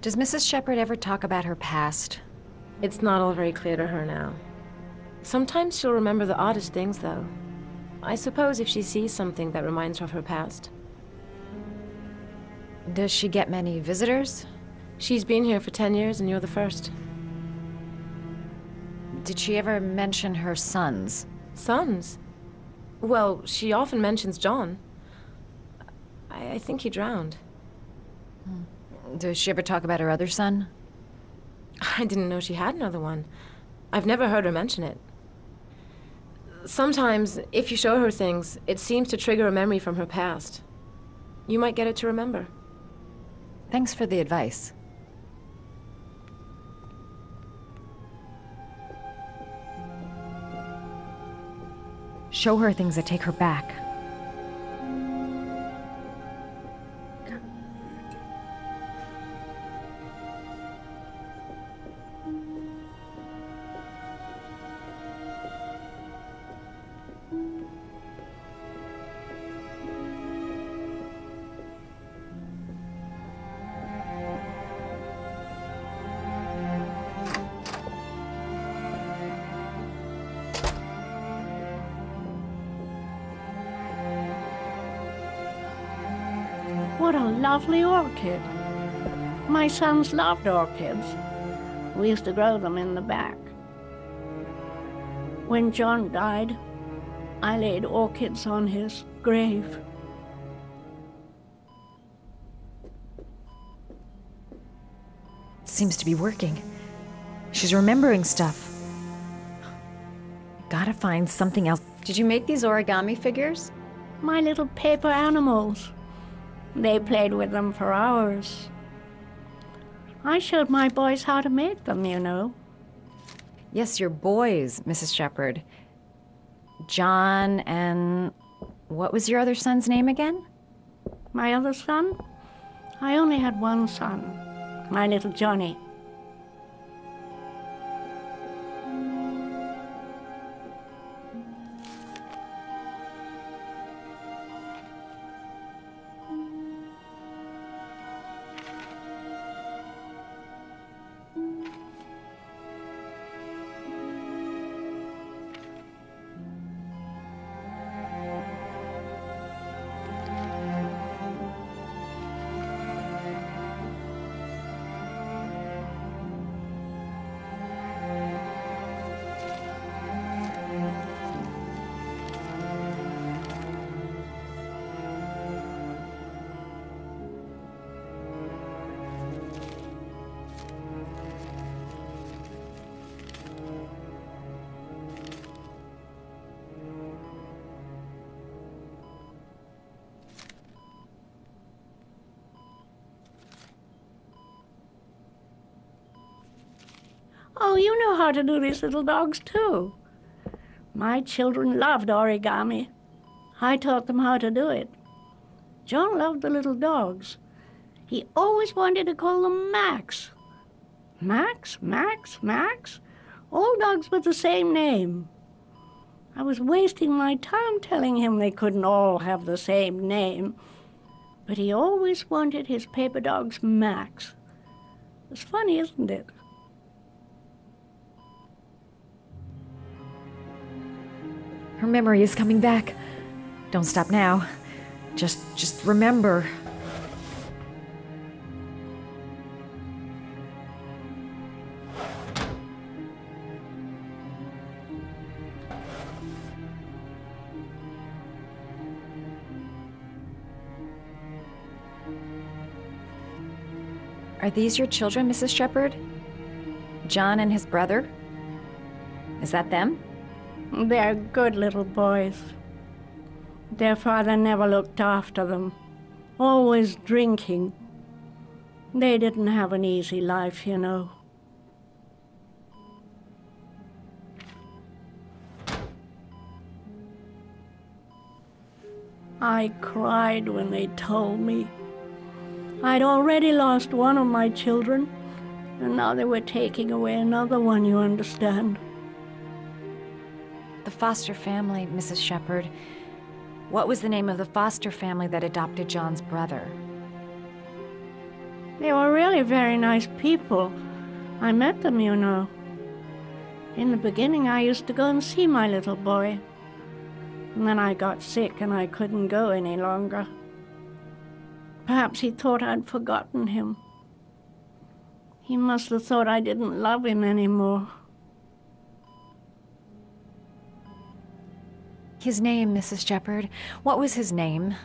Does Mrs. Sheppard ever talk about her past? It's not all very clear to her now. Sometimes she'll remember the oddest things, though. I suppose if she sees something that reminds her of her past. Does she get many visitors? She's been here for 10 years, and you're the first. Did she ever mention her sons? Sons? Well, she often mentions John. I think he drowned. Does she ever talk about her other son? I didn't know she had another one. I've never heard her mention it. Sometimes, if you show her things, it seems to trigger a memory from her past. You might get it to remember. Thanks for the advice. Show her things that take her back. What a lovely orchid. My sons loved orchids. We used to grow them in the back. When John died, I laid orchids on his grave. Seems to be working. She's remembering stuff. Gotta find something else. Did you make these origami figures? My little paper animals. They played with them for hours. I showed my boys how to make them, you know. Yes, your boys, Mrs. Sheppard. John and... what was your other son's name again? My other son? I only had one son, my little Johnny. Oh, you know how to do these little dogs, too. My children loved origami. I taught them how to do it. John loved the little dogs. He always wanted to call them Max. Max, Max, Max. All dogs with the same name. I was wasting my time telling him they couldn't all have the same name. But he always wanted his paper dogs Max. It's funny, isn't it? Her memory is coming back. Don't stop now. Just remember. Are these your children, Mrs. Sheppard? John and his brother? Is that them? They're good little boys. Their father never looked after them, always drinking. They didn't have an easy life, you know. I cried when they told me. I'd already lost one of my children, and now they were taking away another one, you understand. The foster family, Mrs. Sheppard. What was the name of the foster family that adopted John's brother? They were really very nice people. I met them, you know. In the beginning, I used to go and see my little boy. And then I got sick and I couldn't go any longer. Perhaps he thought I'd forgotten him. He must have thought I didn't love him anymore. His name, Mrs. Sheppard. What was his name?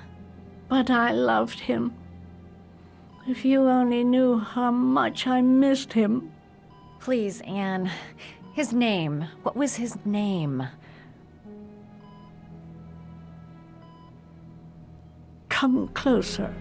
But I loved him. If you only knew how much I missed him. Please, Anne. His name. What was his name? Come closer.